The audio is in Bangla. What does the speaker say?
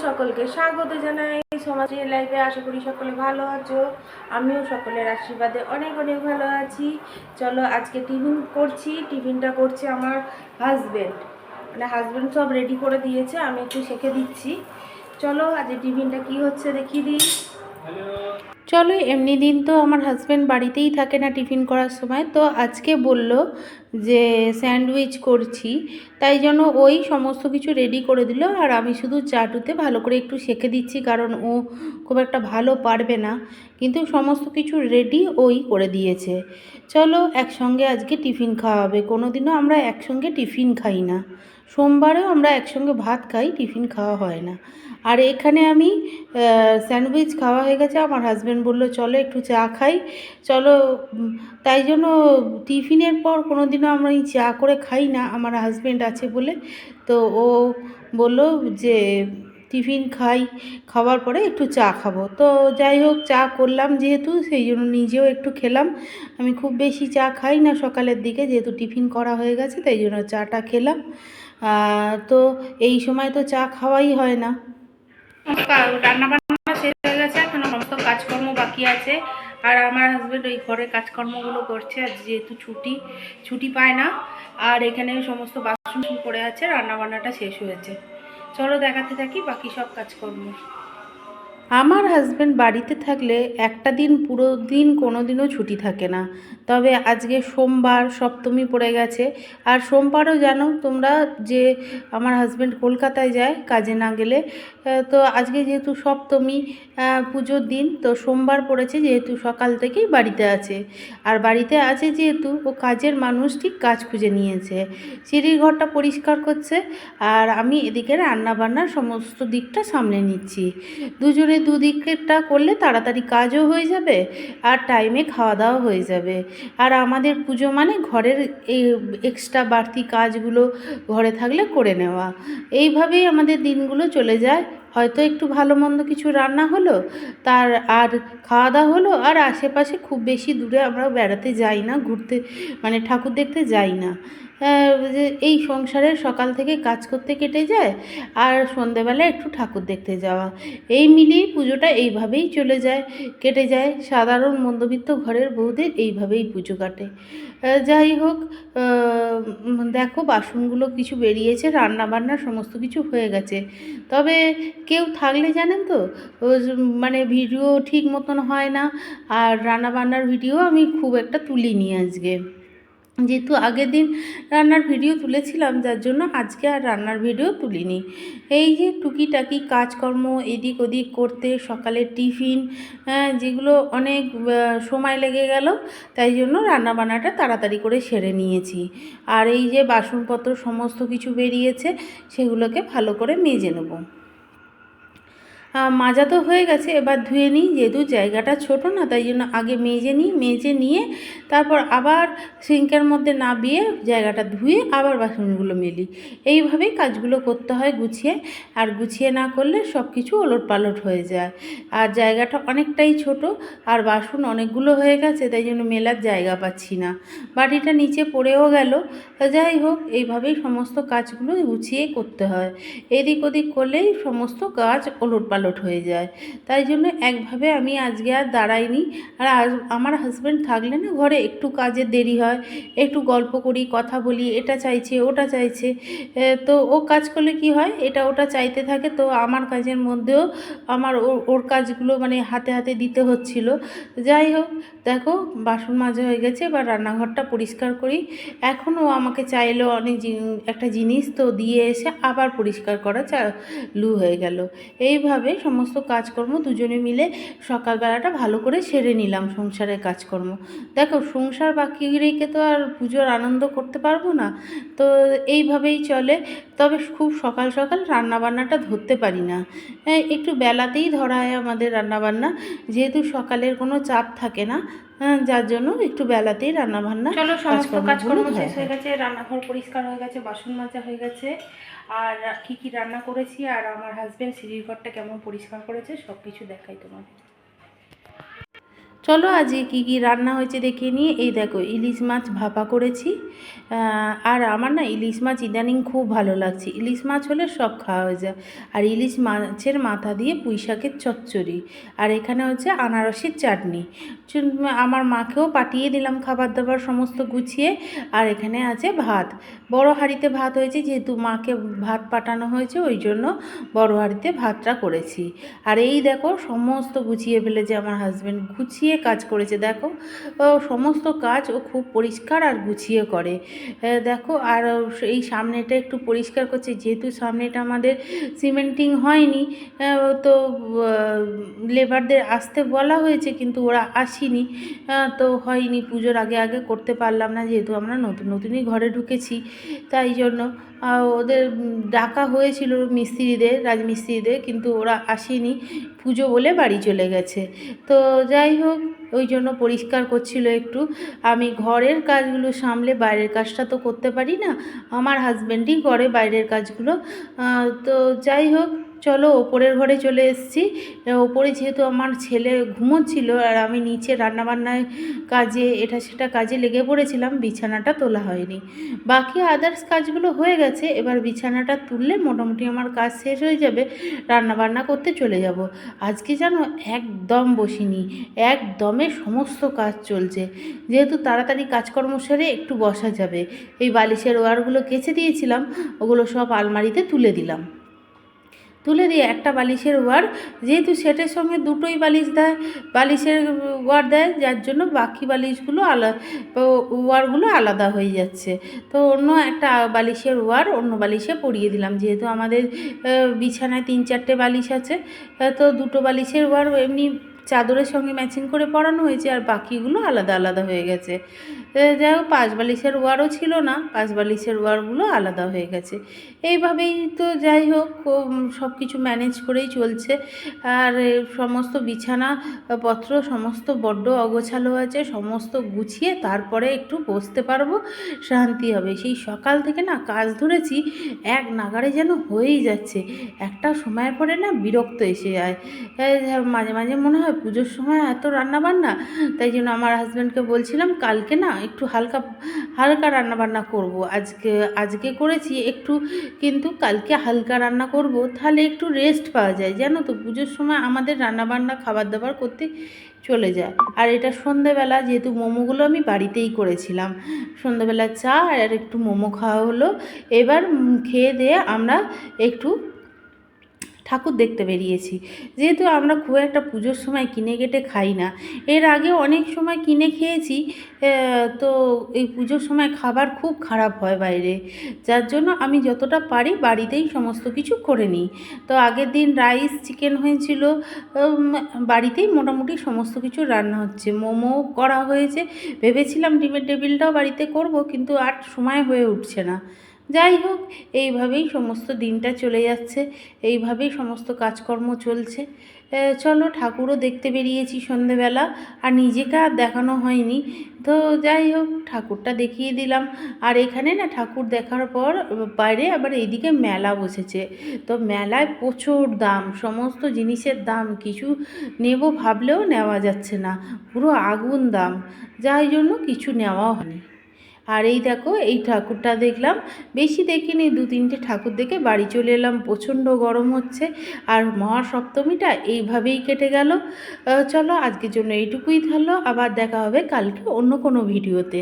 সকলকে স্বাগত জানাই সমাজের লাইফে। আশা করি সকলে ভালো আছো, আমিও সকলের আশীর্বাদে অনেক অনেক ভালো আছি। চলো আজকে টিফিনটা করছে আমার হাজবেন্ড, মানে হাজবেন্ড সব রেডি করে দিয়েছে, আমি একটু শেখে দিচ্ছি। চলো আজকে টিফিনটা কি হচ্ছে দেখিয়ে দিই। চলো, এমনি দিন তো আমার হাজব্যান্ড বাড়িতেই থাকে না টিফিন করার সময়, তো আজকে বলল যে স্যান্ডউইচ করছি, তাই জন্য ওই সমস্ত কিছু রেডি করে দিল। আর আমি শুধু চাটুতে ভালো করে একটু শেখে দিচ্ছি, কারণ ও খুব একটা ভালো পারবে না, কিন্তু সমস্ত কিছু রেডি ওই করে দিয়েছে। চলো একসঙ্গে আজকে টিফিন খাওয়া হবে। কোনো দিনও আমরা একসঙ্গে টিফিন খাই না, সোমবারেও আমরা একসঙ্গে ভাত খাই, টিফিন খাওয়া হয় না। আর এখানে আমি স্যান্ডউইচ খাওয়া হয়ে গেছে, আমার হাজব্যান্ড বললো চলো একটু চা খাই। চলো, তাই জন্য টিফিনের পর কোনো দিনও আমরা এই চা করে খাই না, আমার হাজব্যান্ড আছে বলে। তো ও বললো যে টিফিন খাওয়ার পরে একটু চা খাবো। তো যাই হোক, চা করলাম যেহেতু, সেই জন্য নিজেও একটু খেলাম। আমি খুব বেশি চা খাই না সকালের দিকে, যেহেতু টিফিন করা হয়ে গেছে, তাই জন্য চাটা খেলাম। তো এই সময় তো চা খাওয়াই হয় না। রান্না বান্না শেষ হয়ে গেছে, এখনো সমস্ত কাজকর্ম বাকি আছে। আর আমার হাজব্যান্ড ওই ঘরে কাজকর্মগুলো করছে, আর যেহেতু ছুটি পায় না। আর এখানে সমস্ত বাসন পড়ে আছে, রান্না বান্নাটা শেষ হয়েছে। চলো দেখাতে থাকি বাকি সব কাজকর্ম। আমার হাজব্যান্ড বাড়িতে থাকলে একটা দিন পুরো দিন কোনো দিনও ছুটি থাকে না। তবে আজকে সোমবার, সপ্তমী পড়ে গেছে। আর সোমবারও জানো তোমরা যে আমার হাজব্যান্ড কলকাতায় যায় কাজে না গেলে। তো আজকে যেহেতু সপ্তমী, পুজোর দিন, তো সোমবার পড়েছে, যেহেতু সকাল থেকেই বাড়িতে আছে। আর বাড়িতে আছে যেহেতু, ও কাজের মানুষ ঠিক কাজ খুঁজে নিয়েছে। সিঁড়ির ঘরটা পরিষ্কার করছে, আর আমি এদিকে রান্না বান্নার সমস্ত দিকটা সামলে নিচ্ছি। দুজনে দুদিকেরটা করলে তাড়াতাড়ি কাজও হয়ে যাবে, আর টাইমে খাওয়া দাওয়া হয়ে যাবে। আর আমাদের পুজো মানে ঘরের এই এক্সট্রা বাড়তি কাজগুলো ঘরে থাকলে করে নেওয়া। এইভাবেই আমাদের দিনগুলো চলে যায়। হয়তো একটু ভালো মন্দ কিছু রান্না হলো, আর খাওয়া দাওয়া হলো। আর আশেপাশে খুব বেশি দূরে আমরা বেড়াতে যাই না, ঘুরতে মানে ঠাকুর দেখতে যাই না। যে এই সংসারের সকাল থেকে কাজ করতে কেটে যায়, আর সন্ধেবেলা একটু ঠাকুর দেখতে যাওয়া, এই মিলিয়ে পুজোটা এইভাবেই কেটে যায়। সাধারণ মধ্যবিত্ত ঘরের বউদের এইভাবেই পুজো কাটে। যাই হোক, দেখো বাসনগুলো কিছু বেরিয়েছে, রান্না বান্না সমস্ত কিছু হয়ে গেছে। তবে কেউ থাকলে জানেন তো, মানে ভিডিও ঠিক মতন হয় না, আর রান্না বান্নার ভিডিও আমি খুব একটা তুলিনি আজকে, যেহেতু আগের দিন রান্নার ভিডিও তুলেছিলাম, যার জন্য আজকে আর রান্নার ভিডিও তুলিনি। এই যে টুকিটাকি কাজকর্ম এদিক ওদিক করতে, সকালের টিফিন, যেগুলো অনেক সময় লেগে গেল, তাই জন্য রান্না বান্নাটা তাড়াতাড়ি করে সেরে নিয়েছি। আর এই যে বাসনপত্র সমস্ত কিছু বেরিয়েছে, সেগুলোকে ভালো করে মেজে নেব। মাজা তো হয়ে গেছে, এবার ধুয়ে নিই, যেহেতু জায়গাটা ছোট না, তাই জন্য আগে মেজে নিয়ে তারপর আবার সিঙ্কের মধ্যে নামিয়ে জায়গাটা ধুয়ে আবার বাসনগুলো মেলি। এইভাবেই কাজগুলো করতে হয় গুছিয়ে, আর গুছিয়ে না করলে সব কিছু ওলটপালট হয়ে যায়। আর জায়গাটা অনেকটাই ছোট, আর বাসন অনেকগুলো হয়ে গেছে, তাই জন্য মেলার জায়গা পাচ্ছি না, বাটিটা নিচে পড়েও গেল। যাই হোক, এইভাবেই সমস্ত কাজগুলো গুছিয়ে করতে হয়। এদিক ওদিক করলেই সমস্ত কাজ ওলটপালট হয়ে যায়। তাই জন্য একভাবে আমি আজকে আর দাঁড়াইনি। আর আমার হাজব্যান্ড থাকলে না ঘরে একটু কাজে দেরি হয়, একটু গল্প করি, কথা বলি, এটা চাইছে ওটা চাইছে। তো ও কাজ করলে কি হয়, এটা ওটা চাইতে থাকে, তো আমার কাজের মধ্যেও আমার ওর কাজগুলো মানে হাতে হাতে দিতে হচ্ছিল। যাই হোক, দেখো বাসন মাজা হয়ে গেছে, এবার রান্নাঘরটা পরিষ্কার করি। এখনও আমাকে চাইলো অনেক একটা জিনিস, তো দিয়ে এসে আবার পরিষ্কার করা চালু হয়ে গেল। এইভাবে সমস্ত কাজকর্ম দুজনে মিলে সকালবেলাটা ভালো করে সেরে নিলাম সংসারের কাজকর্ম। দেখো, সংসার বাকি রেখে তো আর পুজোর আনন্দ করতে পারবো না, তো এইভাবেই চলে। তবে খুব সকাল সকাল রান্নাবান্নাটা ধরতে পারি না, একটু বেলাতেই ধরা হয় আমাদের রান্নাবান্না, যেহেতু সকালের কোনো চাপ থাকে না, যার জন্য একটু বেলাতেই রান্নাবান্না। চলো, সমস্ত কাজকর্ম শেষ হয়ে গেছে, রান্নাঘর পরিষ্কার হয়ে গেছে, বাসন মাজা হয়ে গেছে, আর কি কি রান্না করেছি, আর আমার হাজব্যান্ড সিঁড়ির ঘরটা কেমন পরিষ্কার করেছে সব কিছু দেখাই তোমাদের। চলো আজকে কী কী রান্না হয়েছে দেখে নিয়ে। এই দেখো ইলিশ মাছ ভাপা করেছি। আর আমার না ইলিশ মাছ ইদানিং খুব ভালো লাগছে। ইলিশ মাছ হলে সব খাওয়া হয়ে যায়। আর ইলিশ মাছের মাথা দিয়ে পুঁই শাকের চচ্চড়ি। আর এখানে হচ্ছে আনারসের চাটনি। আমার মাকেও পাঠিয়ে দিলাম খাবার দাবার সমস্ত গুছিয়ে। আর এখানে আছে ভাত, বড় হাঁড়িতে ভাত হয়েছে, যেহেতু মাকে ভাত পাঠানো হয়েছে ওই জন্য বড় হাঁড়িতে ভাতটা করেছি। আর এই দেখো সমস্ত গুছিয়ে ফেলেছে আমার হাজব্যান্ড, গুছিয়ে কাজ করেছে। দেখো ও সমস্ত কাজ ও খুব পরিষ্কার আর গুছিয়ে করে। দেখো আর এই সামনেটা একটু পরিষ্কার করছে, যেহেতু সামনেটা আমাদের সিমেন্টিং হয়নি। তো লেবারদের আসতে বলা হয়েছে কিন্তু ওরা আসেনি। তো হয়নি, পুজোর আগে আগে করতে পারলাম না, যেহেতু আমরা নতুন নতুনই ঘরে ঢুকেছি। তাই জন্য ওদের ডাকা হয়েছিল মিস্ত্রিদের, রাজমিস্ত্রিদের, কিন্তু ওরা আসেনি, পুজো বলে বাড়ি চলে গেছে। তো যাই হোক, ওই জন্য পরিষ্কার করছিল একটু। আমি ঘরের কাজগুলো সামলে বাইরের কাজটা তো করতে পারি না, আমার হাজব্যান্ডই করে বাইরের কাজগুলো। তো যাই হোক, চলো ওপরের ঘরে চলে এসেছি। ওপরে যেহেতু আমার ছেলে ঘুমোচ্ছিল আর আমি নিচে রান্নাবান্নায় কাজে এটা সেটা কাজে লেগে পড়েছিলাম, বিছানাটা তোলা হয়নি। বাকি আদার্স কাজগুলো হয়ে গেছে, এবার বিছানাটা তুললে মোটামুটি আমার কাজ শেষ হয়ে যাবে, রান্নাবান্না করতে চলে যাব। আজকে জানো একদম বসিনি, একদমে সমস্ত কাজ চলছে, যেহেতু তাড়াতাড়ি কাজকর্ম সেরে একটু বসা যাবে। এই বালিশের ওয়ারগুলো কেচে দিয়েছিলাম, ওগুলো সব আলমারিতে তুলে দিলাম। তুলে দিয়ে একটা বালিশের ওয়ার, যেহেতু সেটের সঙ্গে দুটোই বালিশ দেয়, বালিশের ওয়ার দেয়, যার জন্য বাকি বালিশগুলো ওয়ারগুলো আলাদা হয়ে যাচ্ছে। তো অন্য একটা বালিশের ওয়ার অন্য বালিশে পরিয়ে দিলাম, যেহেতু আমাদের বিছানায় 3-4টে বালিশ আছে। তো দুটো বালিশের ওয়ার এমনি চাদরের সঙ্গে ম্যাচিং করে পরানো হয়েছে, আর বাকিগুলো আলাদা আলাদা হয়ে গেছে। যাই হোক, 5 বালিশের ওয়ারও ছিল না, 5 বালিশের ওয়ারগুলো আলাদা হয়ে গেছে। এইভাবেই তো যাই হোক সব কিছু ম্যানেজ করেই চলছে। আর সমস্ত বিছানা পত্র সমস্ত বড্ড অগোছালো আছে, সমস্ত গুছিয়ে তারপরে একটু বসতে পারবো, শান্তি হবে। সেই সকাল থেকে না কাজ ধরেছি, এক নাগাড়ে যেন হয়েই যাচ্ছে। একটা সময়ের পরে না বিরক্ত এসে যায়। মাঝে মাঝে মনে হয় পুজোর সময় এত রান্নাবান্না, তাই জন্য আমার হাজব্যান্ডকে বলছিলাম কালকে না একটু হালকা হালকা রান্নাবান্না করব। আজকে করেছি একটু, কিন্তু কালকে হালকা রান্না করব, তাহলে একটু রেস্ট পাওয়া যায়। জানো তো পুজোর সময় আমাদের রান্নাবান্না খাবার দাবার করতে চলে যায়। আর এটা সন্ধেবেলা, যেহেতু মোমোগুলো আমি বাড়িতেই করেছিলাম, সন্ধেবেলা চা আর একটু মোমো খাওয়া হলো। এবার খেয়ে দিয়ে আমরা একটু ঠাকুর দেখতে বেরিয়েছি। যেহেতু আমরা খুব একটা পুজোর সময় কিনে কেটে খাই না, এর আগে অনেক সময় কিনে খেয়েছি। তো এই পুজোর সময় খাবার খুব খারাপ হয় বাইরে, যার জন্য আমি যতটা পারি বাড়িতেই সমস্ত কিছু করে নিই। তো আগের দিন রাইস চিকেন হয়েছিল, বাড়িতেই মোটামুটি সমস্ত কিছু রান্না হচ্ছে, মোমো করা হয়েছে। ভেবেছিলাম ডিমের টেবিলটাও বাড়িতে করব, কিন্তু আর সময় হয়ে উঠছে না। যাই হোক, এইভাবেই সমস্ত দিনটা চলে যাচ্ছে, এইভাবেই সমস্ত কাজকর্ম চলছে। চলো ঠাকুরও দেখতে বেরিয়েছি সন্ধেবেলা, আর নিজেকে আর দেখানো হয়নি। তো যাই হোক, ঠাকুরটা দেখিয়ে দিলাম। আর এখানে না ঠাকুর দেখার পর বাইরে আবার এইদিকে মেলা বসেছে। তো মেলায় প্রচুর দাম, সমস্ত জিনিসের দাম, কিছু নেব ভাবলেও নেওয়া যাচ্ছে না, পুরো আগুন দাম, যাই জন্য কিছু নেওয়াও হয়নি। আর এই দেখো এই ঠাকুরটা দেখলাম, বেশি দেখিনি, 2-3টে ঠাকুর দেখে বাড়ি চলে এলাম। প্রচণ্ড গরম হচ্ছে, আর মহাসপ্তমীটা এইভাবেই কেটে গেল। চলো আজকের জন্য এইটুকুই থাকলো, আবার দেখা হবে কালকে অন্য কোনো ভিডিওতে।